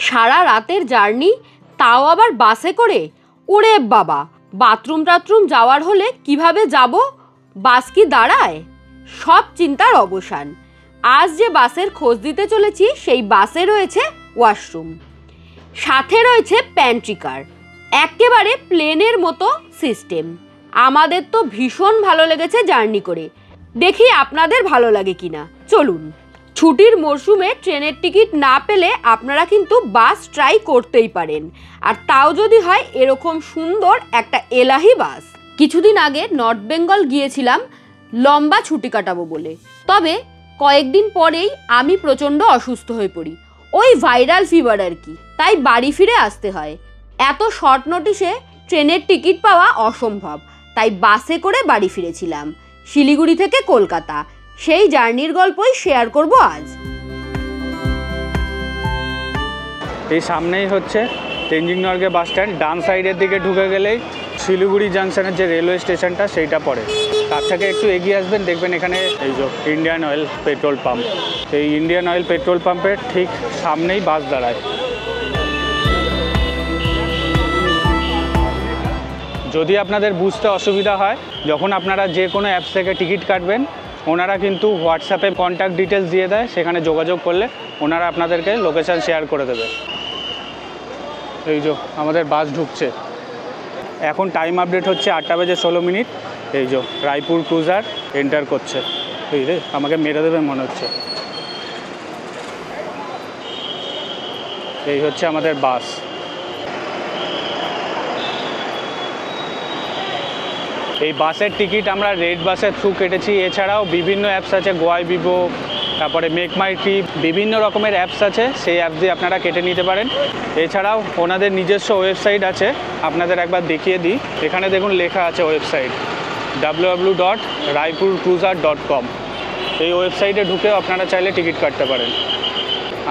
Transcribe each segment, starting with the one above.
সারা রাতের জার্নি, তাও আবার বাসে করে। ওরে বাবা, বাথরুম টাথরুম যাওয়ার হলে কিভাবে যাব? বাস কি দাঁড়ায়? সব চিন্তার অবসান। আজ যে বাসের খোঁজ দিতে চলেছি সেই বাসে রয়েছে ওয়াশরুম, সাথে রয়েছে প্যান্ট্রি কার, একেবারে প্লেনের মতো সিস্টেম। আমাদের তো ভীষণ ভালো লেগেছে জার্নি করে, দেখি আপনাদের ভালো লাগে কিনা। চলুন। ছুটির মরশুমে ট্রেনের টিকিট না পেলে আপনারা কিন্তু বাস ট্রাই করতেই পারেন, আর তাও যদি হয় এরকম সুন্দর একটা এলাহি বাস। কিছুদিন আগে নর্থ বেঙ্গল গিয়েছিলাম লম্বা ছুটি কাটাবো বলে, তবে কয়েকদিন পরেই আমি প্রচণ্ড অসুস্থ হয়ে পড়ি, ওই ভাইরাল ফিভার আর কি, তাই বাড়ি ফিরে আসতে হয়। এত শর্ট নোটিশে ট্রেনের টিকিট পাওয়া অসম্ভব, তাই বাসে করে বাড়ি ফিরেছিলাম শিলিগুড়ি থেকে কলকাতা। সেই জার্নির গল্পই শেয়ার করব আজ। এই সামনেই হচ্ছে তেনজিং নরগে বাস স্ট্যান্ড, ডান সাইডের দিকে ঢুকে গেলেই শিলিগুড়ি জাংশনের যে রেলওয়ে স্টেশনটা সেইটা পড়ে। তার থেকে একটু এগিয়ে আসবেন, দেখবেন এখানে এই যে ইন্ডিয়ান অয়েল পেট্রোল পাম্প। এই ইন্ডিয়ান অয়েল পেট্রোল পাম্পের ঠিক সামনেই বাস দাঁড়ায়। যদি আপনাদের বুঝতে অসুবিধা হয়, যখন আপনারা যে কোনো অ্যাপস থেকে টিকিট কাটবেন, ওনারা কিন্তু হোয়াটসঅ্যাপে কন্ট্যাক্ট ডিটেলস দিয়ে দেয়, সেখানে যোগাযোগ করলে ওনারা আপনাদেরকে লোকেশান শেয়ার করে দেবে। এই যে আমাদের বাস ঢুকছে, এখন টাইম আপডেট হচ্ছে 8:16। এই যে রায়পুর ক্রুজার এন্টার করছে। এই রে, আমাকে মেরে দেবে মনে হচ্ছে। এই হচ্ছে আমাদের বাস। এই বাসের টিকিট আমরা রেড বাসের থ্রু কেটেছি, এছাড়াও বিভিন্ন অ্যাপস আছে, গোয়াই বিবো, তারপরে মেক মাই ট্রিপ, বিভিন্ন রকমের অ্যাপস আছে, সেই অ্যাপস দিয়ে আপনারা কেটে নিতে পারেন। এছাড়াও ওনাদের নিজস্ব ওয়েবসাইট আছে, আপনাদের একবার দেখিয়ে দিই। এখানে দেখুন লেখা আছে ওয়েবসাইট www.raipurcruiser.com। এই ওয়েবসাইটে ঢুকেও আপনারা চাইলে টিকিট কাটতে পারেন।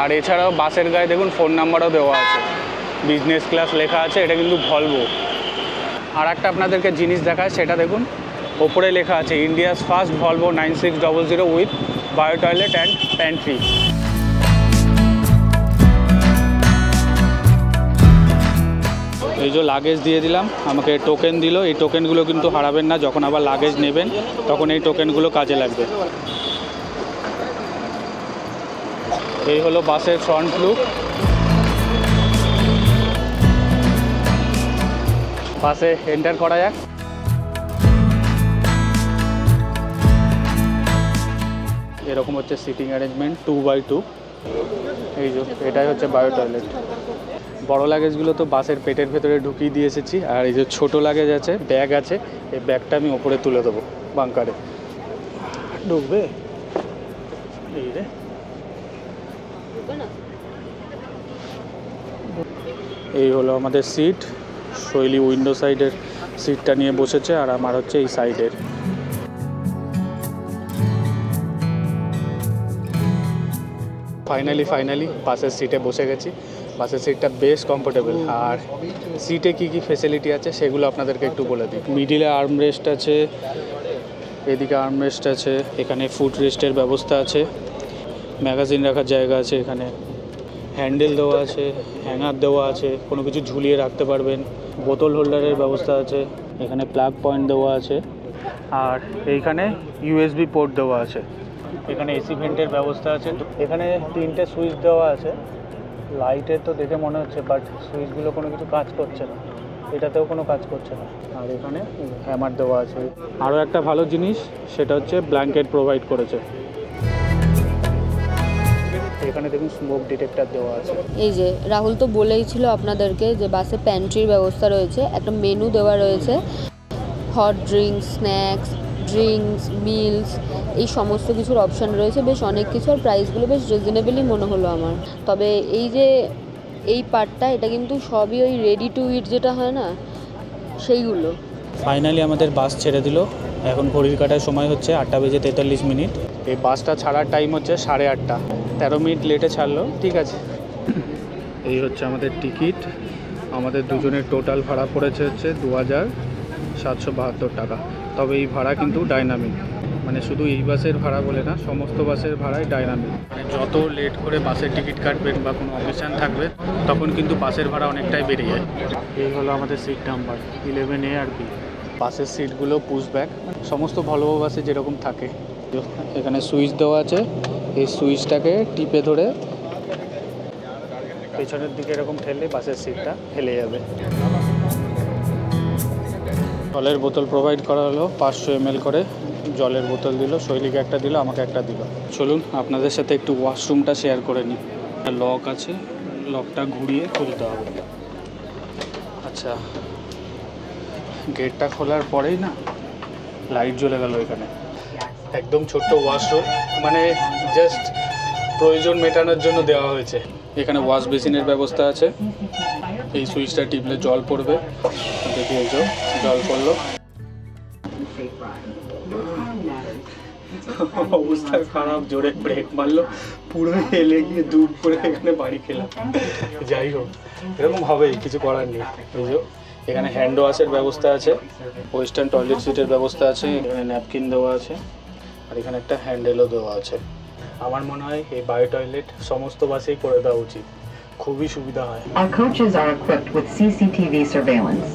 আর এছাড়াও বাসের গায়ে দেখুন ফোন নাম্বারও দেওয়া আছে, বিজনেস ক্লাস লেখা আছে, এটা কিন্তু ভলভো। আর একটা আপনাদেরকে জিনিস দেখায়, সেটা দেখুন ওপরে লেখা আছে India's first Volvo 9600 with bio toilet and pantry. এই যে লাগেজ দিয়ে দিলাম, আমাকে টোকেন দিল। এই টোকেনগুলো কিন্তু হারাবেন না, যখন আবার লাগেজ নেবেন তখন এই টোকেনগুলো কাজে লাগবে। এই হলো বাসের ফ্রন্ট লুক। বাসে এন্টার করা যাক। এরকম হচ্ছে সিটিং অ্যারেঞ্জমেন্ট 2x2। এই যে এটাই হচ্ছে বায়ো টয়লেট। বড় লাগেজগুলো তো বাসের পেটের ভেতরে ঢুকিয়ে দিয়ে এসেছি, আর এই যে ছোটো লাগেজ আছে, ব্যাগ আছে, এই ব্যাগটা আমি ওপরে তুলে দেবো বাঙ্কারে। ঢুকবে এই রে, এই হলো আমাদের সিট। শৈলী উইন্ডো সাইডের সিটটা নিয়ে বসেছে, আর আমার হচ্ছে এই সাইডের। ফাইনালি বাসের সিটে বসে গেছি। বাসের সিটটা বেশ কমফোর্টেবল। আর সিটে কি ফেসিলিটি আছে সেগুলো আপনাদেরকে একটু বলে দিই। মিডিলে আর্মরেস্ট আছে, এদিকে আর্মরেস্ট আছে, এখানে ফুট রেস্টের ব্যবস্থা আছে, ম্যাগাজিন রাখার জায়গা আছে, এখানে হ্যান্ডেল দেওয়া আছে, হ্যাঙ্গার দেওয়া আছে, কোনো কিছু ঝুলিয়ে রাখতে পারবেন, বোতল হোল্ডারের ব্যবস্থা আছে, এখানে প্লাগ পয়েন্ট দেওয়া আছে, আর এইখানে ইউএসবি পোর্ট দেওয়া আছে। এখানে এসি ভেন্টের ব্যবস্থা আছে। এখানে 3টে সুইচ দেওয়া আছে। লাইটের তো দেখে মনে হচ্ছে, বাট সুইচগুলো কোনো কিছু কাজ করছে না, এটাতেও কোনো কাজ করছে না। আর এখানে হ্যামার দেওয়া আছে। আরও একটা ভালো জিনিস, সেটা হচ্ছে ব্ল্যাঙ্কেট প্রোভাইড করেছে। এখানে দেখুন স্মোক ডিটেক্টর দেওয়া আছে। এই যে রাহুল তো বলেই ছিল আপনাদেরকে যে বাসে প্যান্ট্রির ব্যবস্থা রয়েছে, একটা মেনু দেওয়া রয়েছে, hot drinks, snacks, drinks, meals, এই সমস্ত কিছুর অপশান রয়েছে, বেশ অনেক কিছু। আর প্রাইসগুলো বেশ রিজনেবলই মনে হলো আমার। তবে এই যে এই পার্টটা, এটা কিন্তু সবই ওই রেডি টু ইট যেটা হয় না, সেইগুলো। ফাইনালি আমাদের বাস ছেড়ে দিল। এখন ঘড়ির কাটার সময় হচ্ছে 8:43। এই বাসটা ছাড়ার টাইম হচ্ছে 8:30। 13 মিনিট লেটে ছাড়লো, ঠিক আছে। এই হচ্ছে আমাদের টিকিট। আমাদের দুজনের টোটাল ভাড়া পড়েছে হচ্ছে 2772 টাকা। তবে এই ভাড়া কিন্তু ডাইনামিক। মানে শুধু এই বাসের ভাড়া বলে না, সমস্ত বাসের ভাড়াই ডাইনামিক। মানে যত লেট করে বাসের টিকিট কাটবেন বা কোনো অকেশান থাকবে তখন কিন্তু বাসের ভাড়া অনেকটাই বেড়ে যায়। এই হলো আমাদের সিট নাম্বার 11A আর বি। বাসের সিটগুলো পুশ ব্যাক, সমস্ত ভলভো বাসে যেরকম থাকে। এখানে সুইচ দেওয়া আছে, এই সুইচটাকে টিপে ধরে পেছনের দিকে এরকম ঠেললে বাসের সিটটা হেলে যাবে। জলের বোতল প্রোভাইড করা হলো, 500 ml করে জলের বোতল দিল, শৈলীকে একটা দিল, আমাকে একটা দিল। চলুন আপনাদের সাথে একটু ওয়াশরুমটা শেয়ার করে নিই। লক আছে, লকটা ঘুরিয়ে খুলতে হবে। আচ্ছা, গেটটা খোলার পরেই না লাইট জ্বলে গেল এখানে। একদম ছোট্ট ওয়াশরুম, মানে জাস্ট প্রয়োজন মেটানোর জন্য দেওয়া হয়েছে। এখানে ওয়াশ বেসিনের ব্যবস্থা আছে, এই সুইচটা টিপলে জল পড়বে। দেখিয়ে জল পড়লো। অবস্থা খারাপ, জোরে ব্রেক মারলো, পুরো হেলে গিয়ে দুপ করে এখানে বাড়ি খেলাম। যাই হোক, এরকম হবেই, কিছু করার নেই। এই যে এখানে হ্যান্ড ওয়াশের ব্যবস্থা আছে, ওয়েস্টার্ন টয়লেট সিটের ব্যবস্থা আছে, এখানে ন্যাপকিন দেওয়া আছে, আর এখানে একটা হ্যান্ডেলও দেওয়া আছে। আমার মনে হয় এই বায়ো টয়লেট সমস্ত বাসেই করে দেওয়া উচিত, খুবই সুবিধা হয়। Our coaches are equipped with CCTV surveillance.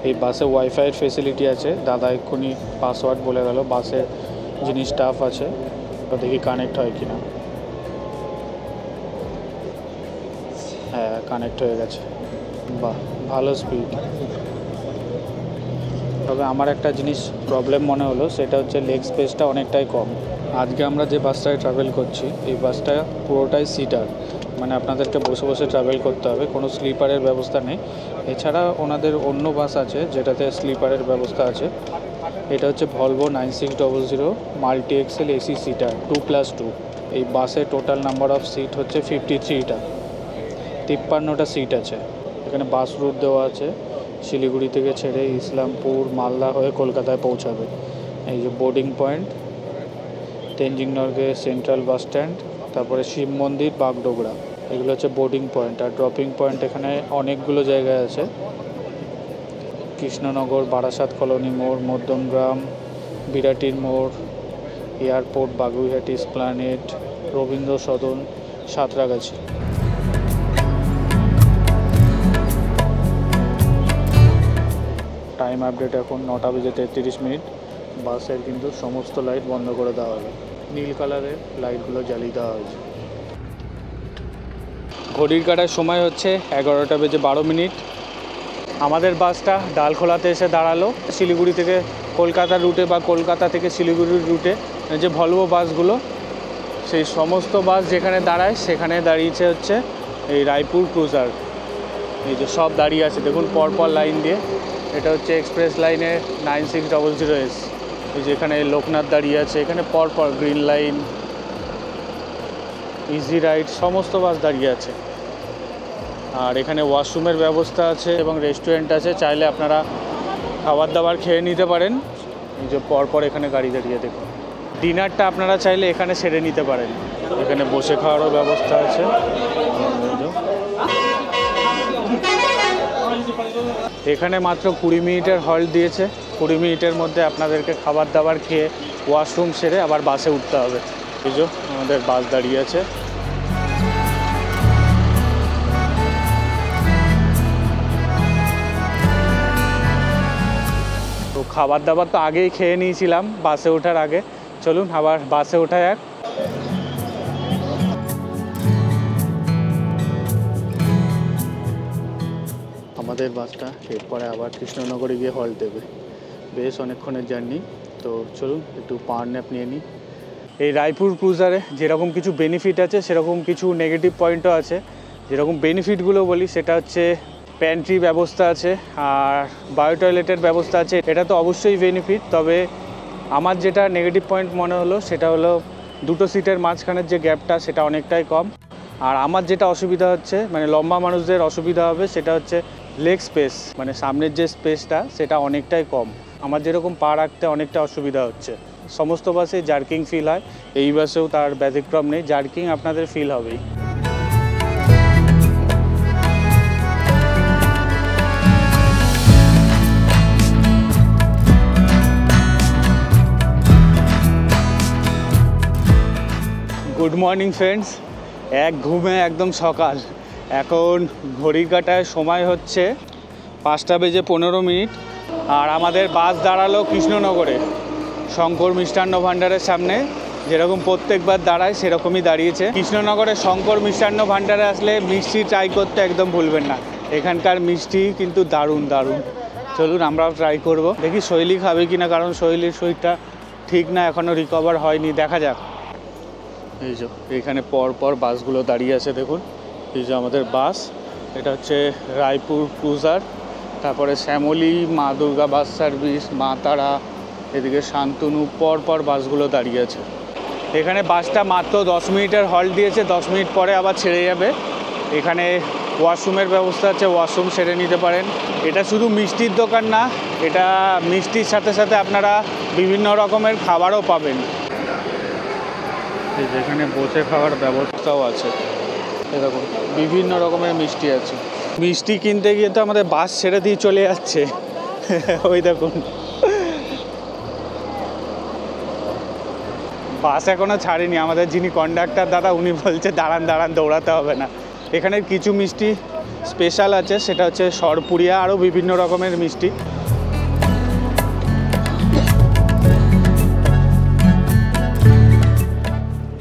এই বাসে ওয়াইফাইয়ের ফেসিলিটি আছে। দাদা এক্ষুনি পাসওয়ার্ড বলে গেল, বাসের যিনি স্টাফ আছে তো দেখি কানেক্ট হয় কিনা। হ্যাঁ, কানেক্ট হয়ে গেছে। বাহ, ভালো স্পিড। তবে আমার একটা জিনিস প্রবলেম মনে হলো, সেটা হচ্ছে লেগ স্পেসটা অনেকটাই কম। আজকে আমরা যে বাসটায় ট্রাভেল করছি, এই বাসটা পুরোটাই সিটার, মানে আপনাদেরকে বসে বসে ট্রাভেল করতে হবে, কোনো স্লিপারের ব্যবস্থা নেই। এছাড়া ওনাদের অন্য বাস আছে যেটাতে স্লিপারের ব্যবস্থা আছে। এটা হচ্ছে Volvo 9600 multi Excel AC seater 2+2। এই বাসের টোটাল নাম্বার অফ সিট হচ্ছে 53টা, 53টা সিট আছে। এখানে বাস রুট দেওয়া আছে, শিলিগুড়ি থেকে ছেড়ে ইসলামপুর মালদা হয়ে কলকাতায় পৌঁছাবে। এই যে boarding point, Tenzing Norgay central bus stand, তারপরে শিব মন্দির, বাগডোগরা, এগুলো হচ্ছে বোর্ডিং পয়েন্ট। আর ড্রপিং পয়েন্ট এখানে অনেকগুলো জায়গায় আছে, কৃষ্ণনগর, বারাসাত কলোনি মোড়, মধ্যমগ্রাম, বিরাটির মোড়, airport, Baguiati Esplanade, Rabindra Sadan, Santragachi. Time update এখন 9:33। বাসের কিন্তু সমস্ত লাইট বন্ধ করে দেওয়া হলো, নীল কালারের লাইটগুলো জ্বালিয়ে দেওয়া হয়েছে। ঘড়ির কাটার সময় হচ্ছে 11:12। আমাদের বাসটা ডালখোলাতে এসে দাঁড়ালো। শিলিগুড়ি থেকে কলকাতার রুটে বা কলকাতা থেকে শিলিগুড়ির রুটে যে ভলভো বাসগুলো, সেই সমস্ত বাস যেখানে দাঁড়ায় সেখানে দাঁড়িয়েছে হচ্ছে এই রায়পুর ক্রুজার। এই যে সব দাঁড়িয়ে আছে দেখুন পরপর লাইন দিয়ে। এটা হচ্ছে এক্সপ্রেস লাইনের 9600S। এই যে এখানে লোকনাথ দাঁড়িয়ে আছে, এখানে পরপর গ্রিন লাইন, ইজি রাইড, সমস্ত বাস দাঁড়িয়ে আছে। আর এখানে ওয়াশরুমের ব্যবস্থা আছে এবং রেস্টুরেন্ট আছে, চাইলে আপনারা খাবার দাবার খেয়ে নিতে পারেন। এই যে পরপর এখানে গাড়ি দাঁড়িয়ে দেখুন। ডিনারটা আপনারা চাইলে এখানে সেরে নিতে পারেন, এখানে বসে খাওয়ারও ব্যবস্থা আছে। এখানে মাত্র 20 মিনিটের হল্ট দিয়েছে, 20 মিনিটের মধ্যে আপনাদেরকে খাবার দাবার খেয়ে ওয়াশরুম সেরে আবার বাসে উঠতে হবে। এই যে আমাদের বাস দাঁড়িয়ে আছে। তো খাবার দাবার তো আগেই খেয়ে নিয়েছিলাম বাসে ওঠার আগে। চলুন আবার বাসে ওঠা যাক। আমাদের বাসটা এরপরে আবার কৃষ্ণনগরে গিয়ে হল্ট দেবে। বেশ অনেকক্ষণের জার্নি, তো চলুন একটু পাওয়ার ন্যাপ নিয়ে নিই। এই রায়পুর ক্রুজারে যেরকম কিছু বেনিফিট আছে সেরকম কিছু নেগেটিভ পয়েন্টও আছে। যেরকম বেনিফিটগুলো বলি সেটা হচ্ছে প্যান্ট্রি ব্যবস্থা আছে আর বায়ো টয়লেটের ব্যবস্থা আছে, এটা তো অবশ্যই বেনিফিট। তবে আমার যেটা নেগেটিভ পয়েন্ট মনে হলো সেটা হলো দুটো সিটের মাঝখানের যে গ্যাপটা সেটা অনেকটাই কম। আর আমার যেটা অসুবিধা হচ্ছে, মানে লম্বা মানুষদের অসুবিধা হবে, সেটা হচ্ছে লেগ স্পেস, মানে সামনের যে স্পেসটা সেটা অনেকটাই কম। আমার যেরকম পা রাখতে অনেকটা অসুবিধা হচ্ছে। সমস্ত বাসে জার্কিং ফিল হয়, এই বাসেও তার ব্যতিক্রম নেই, জার্কিং আপনাদের ফিল হবেই। গুড মর্নিং ফ্রেন্ডস, এক ঘুমে একদম সকাল। এখন ঘড়ির কাঁটায় সময় হচ্ছে 5:15। আর আমাদের বাস দাঁড়ালো কৃষ্ণনগরে শঙ্কর মিষ্টান্ন ভাণ্ডারের সামনে। যেরকম প্রত্যেকবার দাঁড়ায় সেরকমই দাঁড়িয়েছে। কৃষ্ণনগরে শঙ্কর মিষ্টান্ন ভাণ্ডারে আসলে মিষ্টি ট্রাই করতে একদম ভুলবেন না। এখানকার মিষ্টি কিন্তু দারুণ দারুণ। চলুন আমরাও ট্রাই করব, দেখি শৈলী খাবে কি না, কারণ শৈলীর শরীরটা ঠিক না, এখনও রিকভার হয়নি, দেখা যাক। এই যে এখানে পর বাসগুলো দাঁড়িয়ে আছে, দেখুন এই যে আমাদের বাস, এটা হচ্ছে রায়পুর ক্রুজার, তারপরে শ্যামলী, মা দুর্গা বাস সার্ভিস, মা তারা, এদিকে শান্তনু, পর বাসগুলো দাঁড়িয়ে আছে। এখানে বাসটা মাত্র 10 মিনিটের হল্ট দিয়েছে, 10 মিনিট পরে আবার ছেড়ে যাবে। এখানে ওয়াশরুমের ব্যবস্থা আছে, ওয়াশরুম সেরে নিতে পারেন। এটা শুধু মিষ্টির দোকান না, এটা মিষ্টির সাথে সাথে আপনারা বিভিন্ন রকমের খাবারও পাবেন। যেখানে বসে খাওয়ার ব্যবস্থাও আছে, এরকম বিভিন্ন রকমের মিষ্টি আছে। মিষ্টি কিনতে গিয়ে তো আমাদের বাস ছেড়ে দিয়ে চলে যাচ্ছে, ওই দেখুন বাস এখনও ছাড়েনি। আমাদের যিনি কন্ডাক্টর দাদা, উনি বলছে দাঁড়ান দৌড়াতে হবে না। এখানে কিছু মিষ্টি স্পেশাল আছে, সেটা হচ্ছে সরপুরিয়া, আরও বিভিন্ন রকমের মিষ্টি।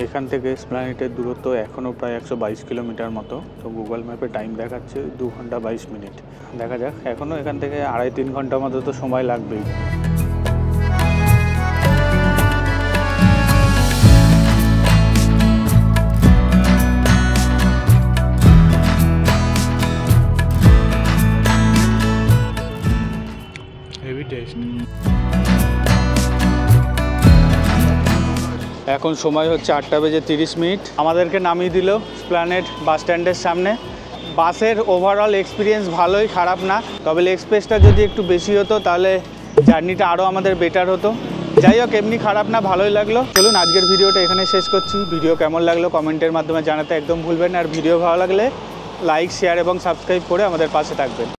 এখান থেকে এসপ্ল্যানেডের দূরত্ব এখনও প্রায় 122 কিলোমিটার মতো। তো গুগল ম্যাপে টাইম দেখাচ্ছে 2 ঘন্টা 22 মিনিট। দেখা যাক, এখনও এখান থেকে 2.5-3 ঘন্টার মতো তো সময় লাগবেই। Heavy taste. এখন সময় হচ্ছে 8:30। আমাদেরকে নামিয়ে দিল এসপ্ল্যানেড বাস স্ট্যান্ডের সামনে। বাসের ওভারঅল এক্সপিরিয়েন্স ভালোই, খারাপ না। তবে লেগ স্পেসটা যদি একটু বেশি হতো তাহলে জার্নিটা আরও আমাদের বেটার হতো। যাই হোক, এমনি খারাপ না, ভালোই লাগলো। চলুন আজকের ভিডিওটা এখানে শেষ করছি। ভিডিও কেমন লাগলো কমেন্টের মাধ্যমে জানাতে একদম ভুলবেন না। আর ভিডিও ভালো লাগলে লাইক, শেয়ার এবং সাবস্ক্রাইব করে আমাদের পাশে থাকবেন।